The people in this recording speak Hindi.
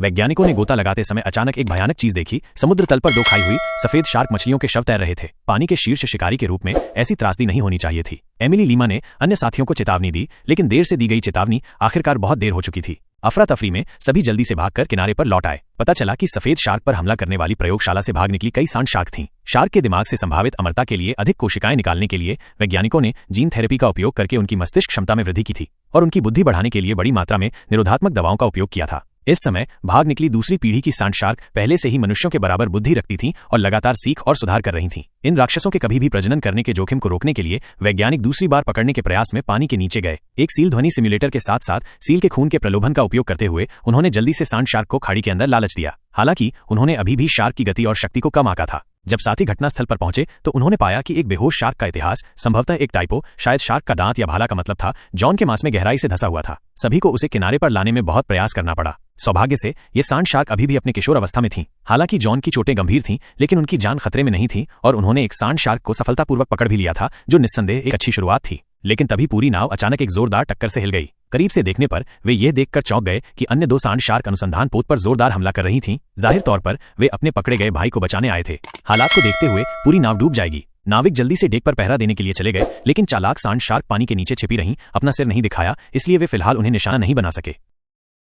वैज्ञानिकों ने गोता लगाते समय अचानक एक भयानक चीज देखी। समुद्र तल पर दो खाई हुई सफेद शार्क मछलियों के शव तैर रहे थे। पानी के शीर्ष शिकारी के रूप में ऐसी त्रासदी नहीं होनी चाहिए थी। एमिली लीमा ने अन्य साथियों को चेतावनी दी, लेकिन देर से दी गई चेतावनी आखिरकार बहुत देर हो चुकी थी। अफरा तफरी में सभी जल्दी से भागकर किनारे पर लौट आए। पता चला कि सफेद शार्क पर हमला करने वाली प्रयोगशाला से भाग निकली कई सांड शार्क थीं। शार्क के दिमाग से संभावित अमरता के लिए अधिक कोशिकाएं निकालने के लिए वैज्ञानिकों ने जीन थेरेपी का उपयोग करके उनकी मस्तिष्क क्षमता में वृद्धि की थी और उनकी बुद्धि बढ़ाने के लिए बड़ी मात्रा में निरोधात्मक दवाओं का उपयोग किया था। इस समय भाग निकली दूसरी पीढ़ी की सांड शार्क पहले से ही मनुष्यों के बराबर बुद्धि रखती थीं और लगातार सीख और सुधार कर रही थीं। इन राक्षसों के कभी भी प्रजनन करने के जोखिम को रोकने के लिए वैज्ञानिक दूसरी बार पकड़ने के प्रयास में पानी के नीचे गए। एक सील ध्वनि सिम्युलेटर के साथ साथ सील के खून के प्रलोभन का उपयोग करते हुए उन्होंने जल्दी से सांड शार्क को खाड़ी के अंदर लालच दिया। हालांकि उन्होंने अभी भी शार्क की गति और शक्ति को कम आंका था। जब साथी घटनास्थल पर पहुंचे तो उन्होंने पाया कि एक बेहोश शार्क का इतिहास संभवतः एक टाइपो, शायद शार्क का दांत या भाला का मतलब था, जॉन के मांस में गहराई से धंसा हुआ था। सभी को उसे किनारे पर लाने में बहुत प्रयास करना पड़ा। सौभाग्य से ये सांड शार्क अभी भी अपने किशोर अवस्था में थीं। हालांकि जॉन की चोटें गंभीर थीं, लेकिन उनकी जान खतरे में नहीं थी और उन्होंने एक सांड शार्क को सफलतापूर्वक पकड़ भी लिया था, जो निस्संदेह एक अच्छी शुरुआत थी। लेकिन तभी पूरी नाव अचानक एक जोरदार टक्कर से हिल गई। करीब से देखने पर वे ये देखकर चौंक गए कि अन्य दो सांड शार्क अनुसंधान पोत पर जोरदार हमला कर रही थीं। जाहिर तौर पर वे अपने पकड़े गए भाई को बचाने आए थे। हालात को देखते हुए पूरी नाव डूब जाएगी। नाविक जल्दी से डेक पर पहरा देने के लिए चले गए, लेकिन चालाक सांड शार्क पानी के नीचे छिपी रहीं। अपना सिर नहीं दिखाया, इसलिए वे फिलहाल उन्हें निशाना नहीं बना सके।